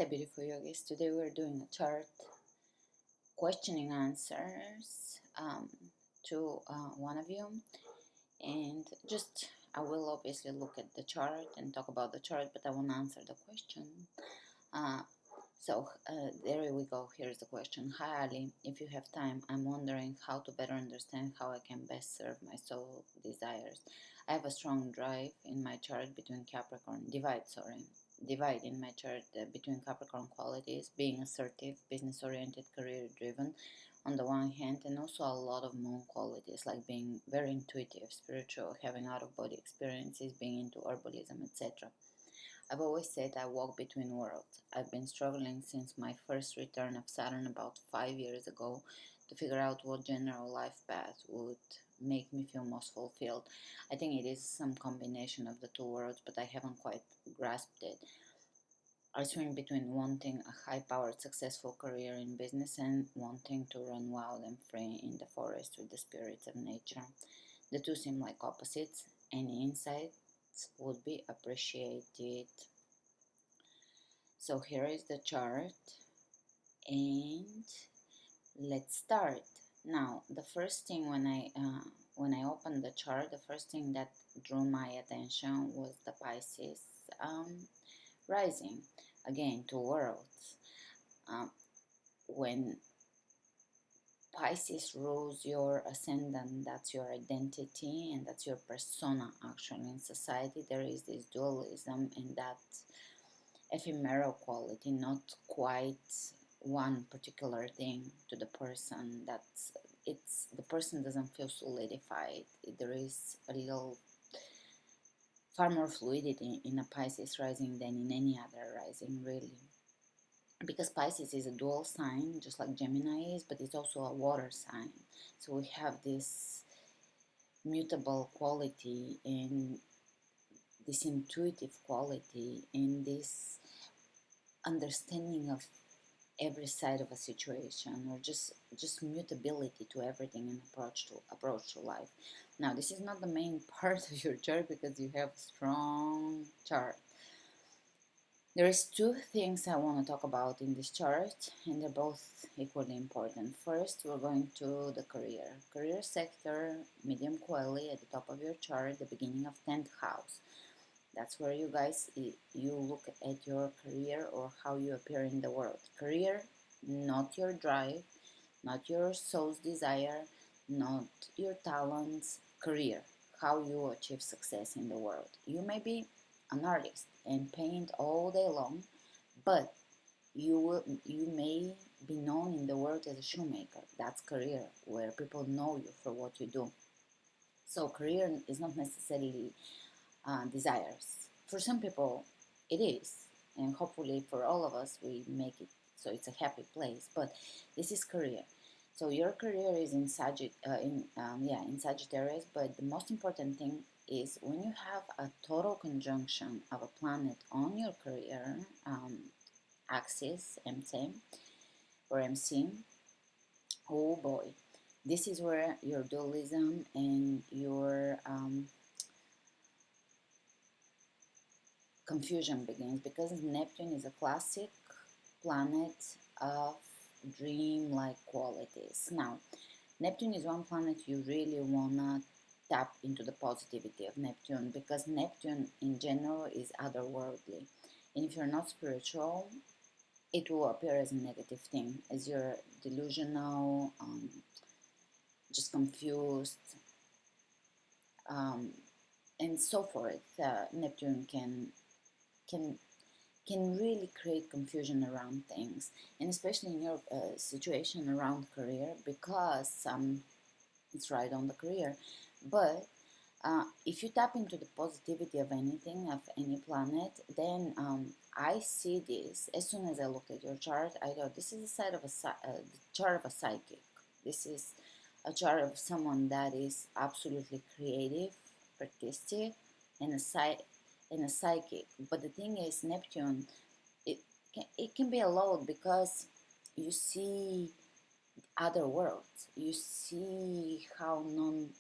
Namaste, beautiful yogis. Today we're doing a chart questioning answers to one of you, and just I will obviously look at the chart and talk about the chart, but I won't answer the question. Uh, there we go. Here's the question. Hi Ali, if you have time, I'm wondering how to better understand how I can best serve my soul desires. I have a strong drive in my chart between Capricorn, divide in my chart between Capricorn qualities, being assertive, business oriented, career driven on the one hand, and also a lot of moon qualities like being very intuitive, spiritual, having out of body experiences, being into herbalism, etc. I've always said I walk between worlds. I've been struggling since my first return of Saturn about 5 years ago to figure out what general life path would make me feel most fulfilled. I think it is some combination of the two worlds, but I haven't quite grasped it. I swing between wanting a high-powered, successful career in business and wanting to run wild and free in the forest with the spirits of nature. The two seem like opposites. Any insights would be appreciated. So here is the chart, and let's start. Now, the first thing when I opened the chart, the first thing that drew my attention was the Pisces rising. Again, two worlds. When Pisces rules your ascendant, that's your identity and that's your persona actually in society. There is this dualism and that ephemeral quality, not quite one particular thing to the person. It's the person doesn't feel solidified. There is a little far more fluidity in a Pisces rising than in any other rising, really. Because Pisces is a dual sign, just like Gemini is, but it's also a water sign. So we have this mutable quality and this intuitive quality and this understanding of every side of a situation, or just mutability to everything and approach to life. Now, this is not the main part of your chart because you have strong chart. There is two things I want to talk about in this chart, and they're both equally important. First, we're going to the career sector, medium quality at the top of your chart, the beginning of 10th house. That's where you guys you look at your career or how you appear in the world. Career, not your drive, not your soul's desire, not your talents. Career, how you achieve success in the world. You may be an artist and paint all day long, but you may be known in the world as a shoemaker. That's career, where people know you for what you do. So career is not necessarily desires. For some people, it is, and hopefully for all of us, we make it so it's a happy place. But this is career. So your career is in Sagittarius, but the most important thing is when you have a total conjunction of a planet on your career axis, MC or MC. Oh boy, this is where your dualism and your confusion begins, because Neptune is a classic planet of dream-like qualities. Now, Neptune is one planet you really wanna tap into the positivity of Neptune, because Neptune in general is otherworldly. And if you're not spiritual, it will appear as a negative thing, as you're delusional, just confused, and so forth. Neptune can really create confusion around things, and especially in your situation around career, because it's right on the career. But if you tap into the positivity of anything, of any planet, then I see this. As soon as I looked at your chart, I thought this is the chart of a psychic. This is a chart of someone that is absolutely creative, artistic, and a psychic. But the thing is, Neptune, it can be a load, because you see other worlds. You see how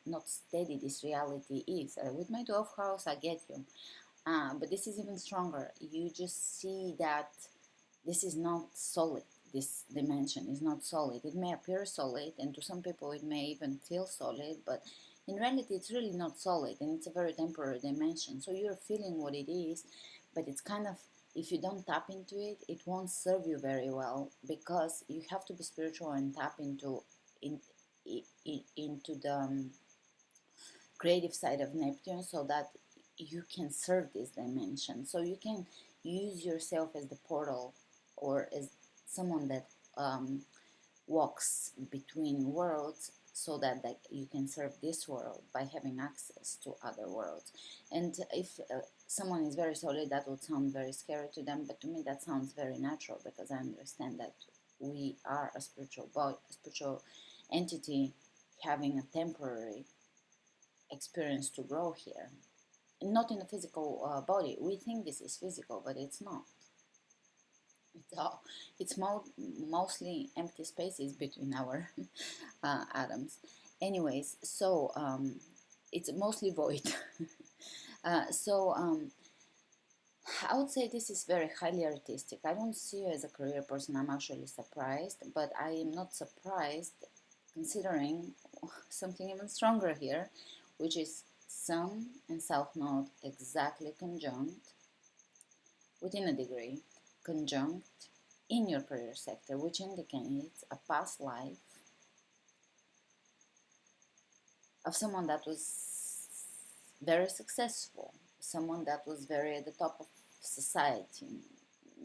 not steady this reality is. With my 12th house, I get you. But this is even stronger. You just see that this is not solid. This dimension is not solid. It may appear solid, and to some people it may even feel solid, but in reality it's really not solid, and it's a very temporary dimension. So you're feeling what it is, but it's kind of, if you don't tap into it, it won't serve you very well, because you have to be spiritual and tap in, into the creative side of Neptune, so that you can serve this dimension. So you can use yourself as the portal, or as someone that walks between worlds, so that you can serve this world by having access to other worlds. And if someone is very solid, that would sound very scary to them, but to me that sounds very natural, because I understand that we are a spiritual body, a spiritual entity, having a temporary experience to grow here, not in a physical body. We think this is physical, but it's not. It's mostly empty spaces between our atoms. Anyways, so it's mostly void. So I would say this is very highly artistic. I don't see you as a career person. I'm actually surprised, but I am not surprised considering something even stronger here, which is Sun and South Node exactly conjunct within a degree, conjunct in your career sector, which indicates a past life of someone that was very successful, someone that was very at the top of society,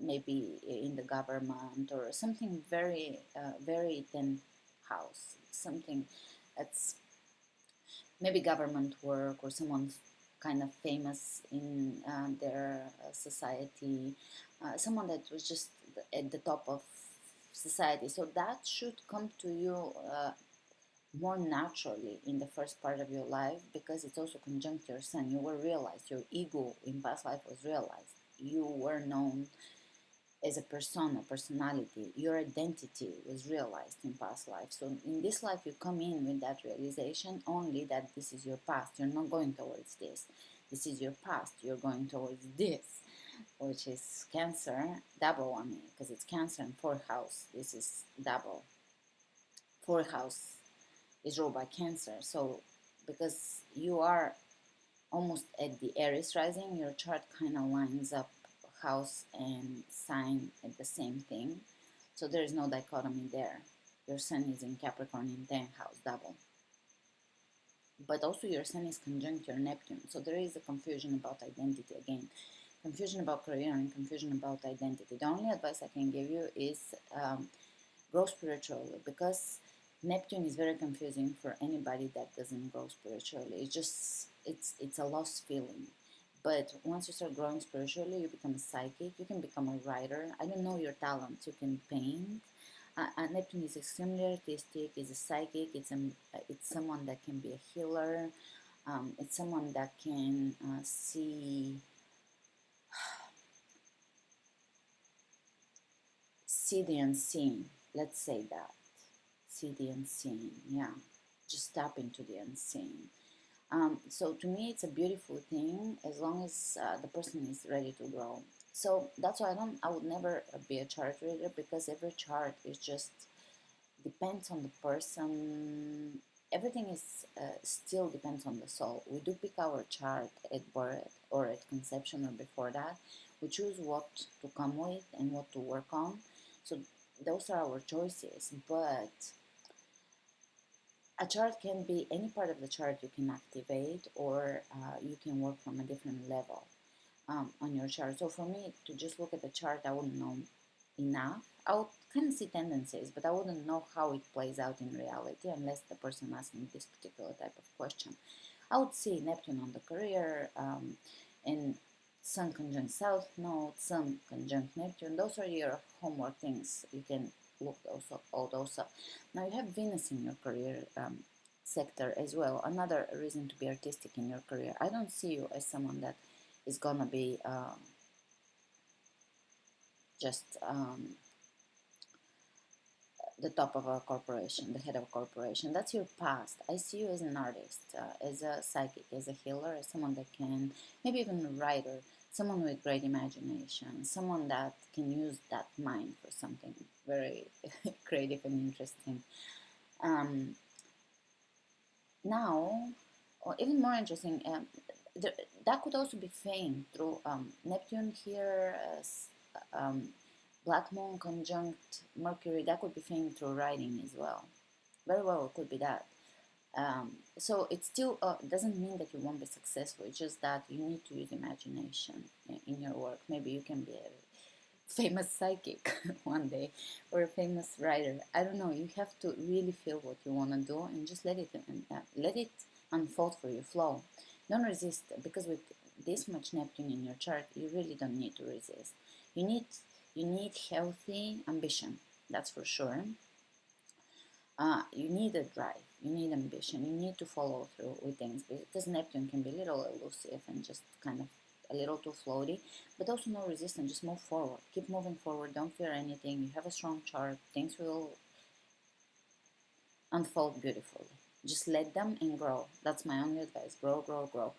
maybe in the government, or something very, very 10th house, something that's maybe government work, or someone kind of famous in their society, someone that was just at the top of society. So that should come to you more naturally in the first part of your life, because it's also conjunct your sun. You were realized, your ego in past life was realized, you were known as a persona, personality, your identity was realized in past life. So in this life you come in with that realization, only that this is your past. You're not going towards this. This is your past. You're going towards this, which is Cancer, double on me, because it's Cancer and fourth house. This is double. Fourth house is ruled by Cancer. So because you are almost at the Aries rising, your chart kind of lines up house and sign at the same thing. So there is no dichotomy there. Your sun is in Capricorn in 10th house, double. But also your sun is conjunct your Neptune. So there is a confusion about identity again. Confusion about career and confusion about identity. The only advice I can give you is grow spiritually, because Neptune is very confusing for anybody that doesn't grow spiritually. It's a lost feeling. But once you start growing spiritually, you become a psychic. You can become a writer. I don't know your talents. You can paint. Neptune is extremely artistic. Is a psychic. It's someone that can be a healer. It's someone that can see the unseen. Let's say that. See the unseen. Yeah, just tap into the unseen. So to me, it's a beautiful thing as long as the person is ready to grow. So that's why I would never be a chart reader, because every chart is just depends on the person. Everything is still depends on the soul. We do pick our chart at birth or at conception or before that. We choose what to come with and what to work on. So those are our choices, but a chart can be any part of the chart you can activate, or you can work from a different level on your chart. So for me, to just look at the chart, I wouldn't know enough. I would kind of see tendencies, but I wouldn't know how it plays out in reality unless the person asked me this particular type of question. I would see Neptune on the career, and Sun conjunct South Node, Sun conjunct Neptune. Those are your homework things. You can look those up, all those up. Now you have Venus in your career sector as well. Another reason to be artistic in your career. I don't see you as someone that is gonna be just the top of a corporation, the head of a corporation. That's your past. I see you as an artist, as a psychic, as a healer, as someone that can, maybe even a writer, someone with great imagination, someone that can use that mind for something very creative and interesting. Um, Now, or even more interesting, that could also be fame through Neptune here, Black Moon conjunct Mercury. That could be fame through writing as well. Very well, it could be that. So it still doesn't mean that you won't be successful. It's just that you need to use imagination in your work. Maybe you can be a famous psychic one day or a famous writer. I don't know. You have to really feel what you want to do and just let it unfold for you, flow. Don't resist, because with this much Neptune in your chart, you really don't need to resist. You need you need healthy ambition. That's for sure. You need a drive, you need ambition, you need to follow through with things, because Neptune can be a little elusive and just kind of a little too floaty, but also no resistance. Just move forward, keep moving forward, don't fear anything. You have a strong chart, things will unfold beautifully. Just let them and grow. That's my only advice. Grow, grow, grow.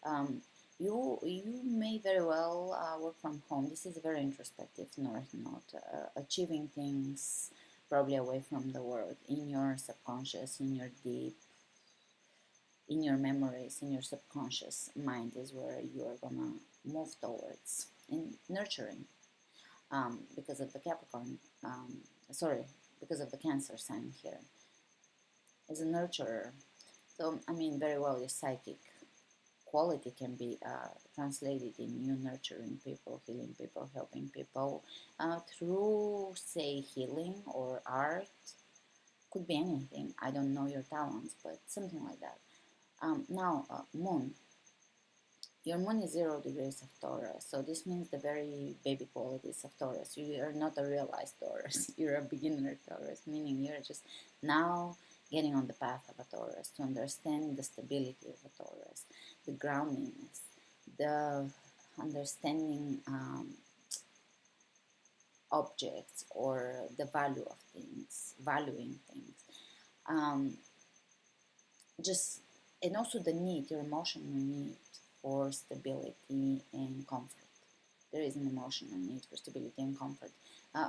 um, you may very well work from home. This is a very introspective north node, achieving things probably away from the world, in your subconscious, in your deep, in your memories, in your subconscious mind is where you are gonna move towards in nurturing, because of the Capricorn, sorry, because of the Cancer sign here, as a nurturer. So I mean, very well, your psychic quality can be translated in you nurturing people, healing people, helping people through, say, healing or art. Could be anything. I don't know your talents, but something like that. Now, moon. Your moon is 0 degrees of Taurus, so this means the very baby qualities of Taurus. You are not a realized Taurus. You're a beginner Taurus, meaning you're just now getting on the path of a Taurus to understand the stability of a Taurus, the groundiness, the understanding objects or the value of things, valuing things. Um, just and also the need, your emotional need for stability and comfort. There is an emotional need for stability and comfort.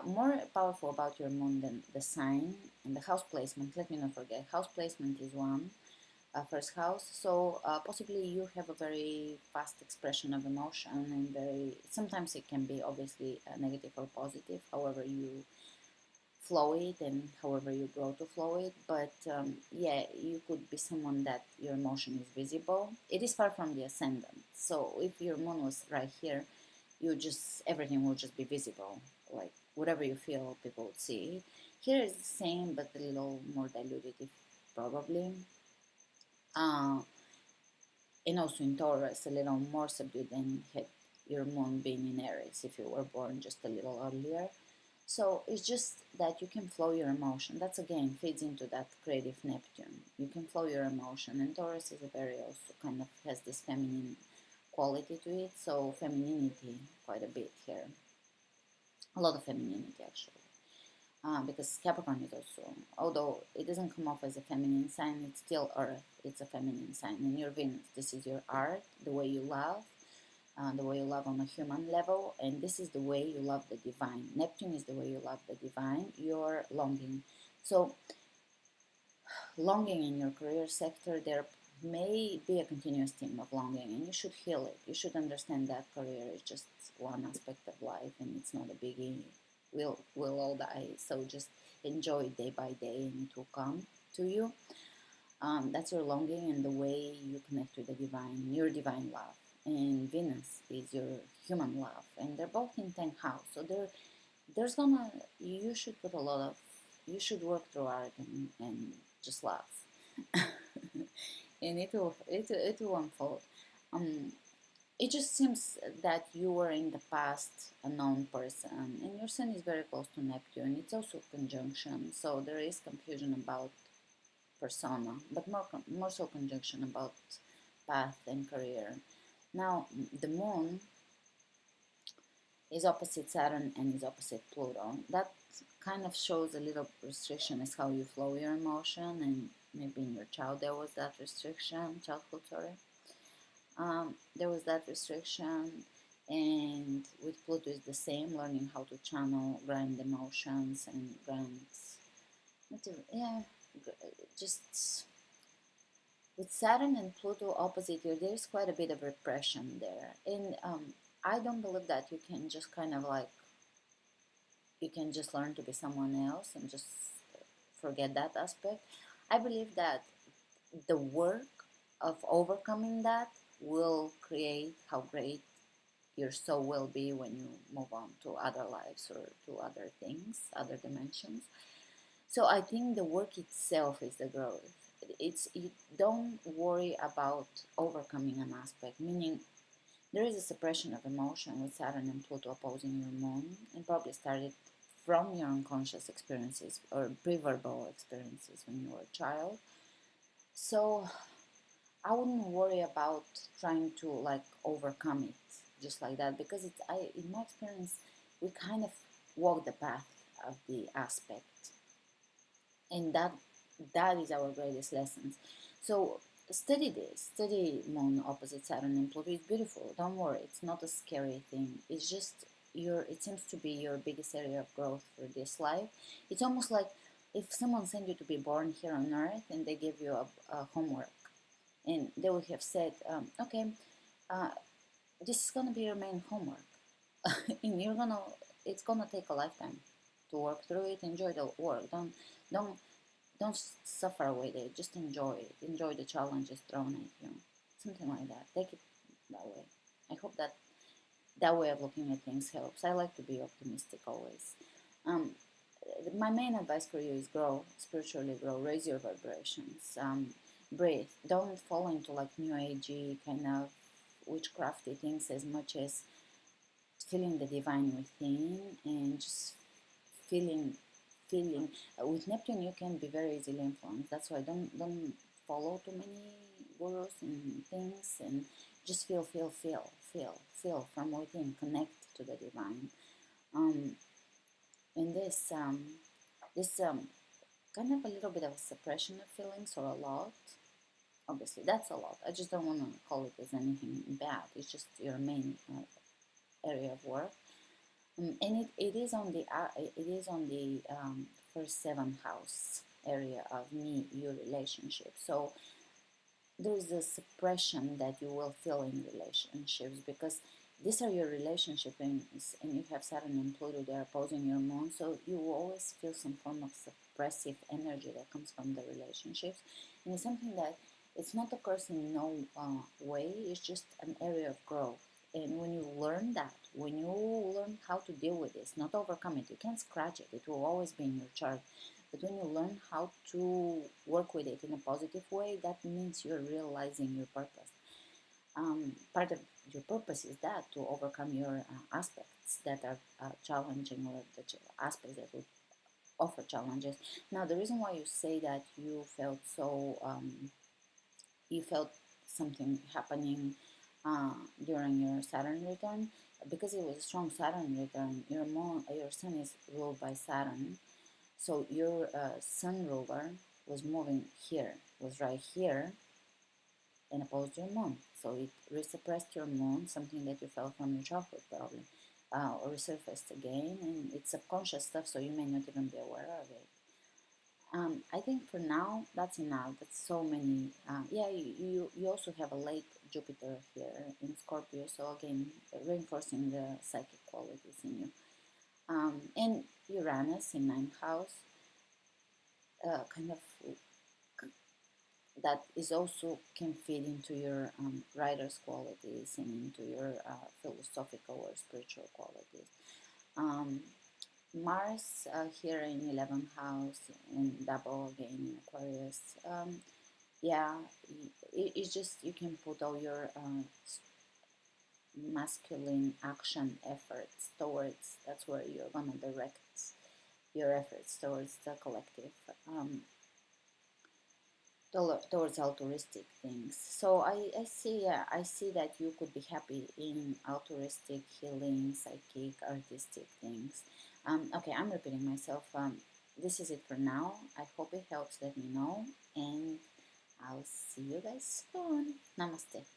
More powerful about your moon than the sign and the house placement. Let me not forget, house placement is one, first house. So possibly you have a very fast expression of emotion, and very sometimes it can be obviously negative or positive. However you flow it and however you grow to flow it, but yeah, you could be someone that your emotion is visible. It is far from the ascendant, so if your moon was right here, you just everything will just be visible, like whatever you feel people would see it. Here is the same but a little more diluted, if probably, uh, and also in Taurus a little more subdued than had your moon being in Aries if you were born just a little earlier. So it's just that you can flow your emotion. That's again feeds into that creative Neptune. You can flow your emotion, and Taurus is a very also kind of has this feminine quality to it. So femininity quite a bit here, a lot of femininity actually. Because Capricorn is also, although it doesn't come off as a feminine sign, it's still Earth. It's a feminine sign. And your Venus, this is your art, the way you love, the way you love on a human level, and this is the way you love the divine. Neptune is the way you love the divine, your longing. So, longing in your career sector, there may be a continuous theme of longing, and you should heal it. You should understand that career is just one aspect of life, and it's not a biggie. We'll all die, so just enjoy it day by day, and it will come to you. That's your longing and the way you connect with the divine, your divine love. And Venus is your human love, and they're both in 10th house. So there's gonna you should put a lot of you should work through art and just laugh, and it will unfold. Um, it just seems that you were in the past a known person, and your sun is very close to Neptune. It's also conjunction, so there is confusion about persona, but more so conjunction about path and career. Now, the moon is opposite Saturn and is opposite Pluto. That kind of shows a little restriction as how you flow your emotion, and maybe in your child there was that restriction, childhood, sorry. There was that restriction, And with Pluto is the same, learning how to channel grand emotions and grand, yeah, just with Saturn and Pluto opposite here, there's quite a bit of repression there. And I don't believe that you can just kind of like, you can just learn to be someone else and just forget that aspect. I believe that the work of overcoming that will create how great your soul will be when you move on to other lives or to other things, other dimensions. So I think the work itself is the growth. It's, you don't worry about overcoming an aspect, meaning there is a suppression of emotion with Saturn and Pluto opposing your moon, and probably started from your unconscious experiences or pre-verbal experiences when you were a child. So I wouldn't worry about trying to like overcome it just like that, because it's, I, in my experience, we kind of walk the path of the aspect, and that is our greatest lessons. So study this, study moon opposite Saturn and Pluto. It's beautiful, don't worry, it's not a scary thing, it's just your, it seems to be your biggest area of growth for this life. It's almost like if someone sent you to be born here on earth and they give you a homework, and they would have said, okay, uh, this is going to be your main homework. And you're gonna, it's gonna take a lifetime to work through it. Enjoy the work, don't don't suffer with it, just enjoy it, enjoy the challenges thrown at you, something like that. Take it that way. I hope that that way of looking at things helps. I like to be optimistic always. um, my main advice for you is grow spiritually, grow, raise your vibrations, breathe, don't fall into like new agey kind of witchcrafty things as much as feeling the divine within and just feeling feeling with Neptune you can be very easily influenced. That's why don't follow too many gurus and things, and just feel from within, connect to the divine. um in this kind of a little bit of a suppression of feelings, or a lot, obviously that's a lot, I just don't want to call it as anything bad, it's just your main area of work. And it is on the first seven house area of me you relationship. So there's a suppression that you will feel in relationships, because these are your relationship, and you have Saturn and Pluto, they're opposing your moon, so you will always feel some form of suppressive energy that comes from the relationships. And it's something that, it's not a curse in no way, it's just an area of growth. And when you learn that, when you learn how to deal with this, not overcome it, you can't scratch it, it will always be in your chart. But when you learn how to work with it in a positive way, that means you're realizing your purpose. Part of your purpose is that to overcome your aspects that are challenging, or the aspects that would offer challenges. Now, the reason why you say that you felt so, you felt something happening during your Saturn return, because it was a strong Saturn return. Your sun is ruled by Saturn, so your sun ruler was moving here, was right here, and opposed your moon. So it resuppressed your moon, something that you felt from your childhood probably, or resurfaced again, and it's subconscious stuff, so you may not even be aware of it. I think for now that's enough. That's so many. Yeah, you also have a late Jupiter here in Scorpio, so again reinforcing the psychic qualities in you. And Uranus in ninth house, kind of that is also can feed into your writer's qualities and into your philosophical or spiritual qualities. Um, Mars here in 11th house and double again in Aquarius. Yeah, it's just you can put all your masculine action efforts towards, that's where you're gonna direct your efforts towards the collective. Towards altruistic things. So I see, yeah, I see that you could be happy in altruistic, healing, psychic, artistic things. Okay, I'm repeating myself. This is it for now. I hope it helps. Let me know, and I'll see you guys soon. Namaste.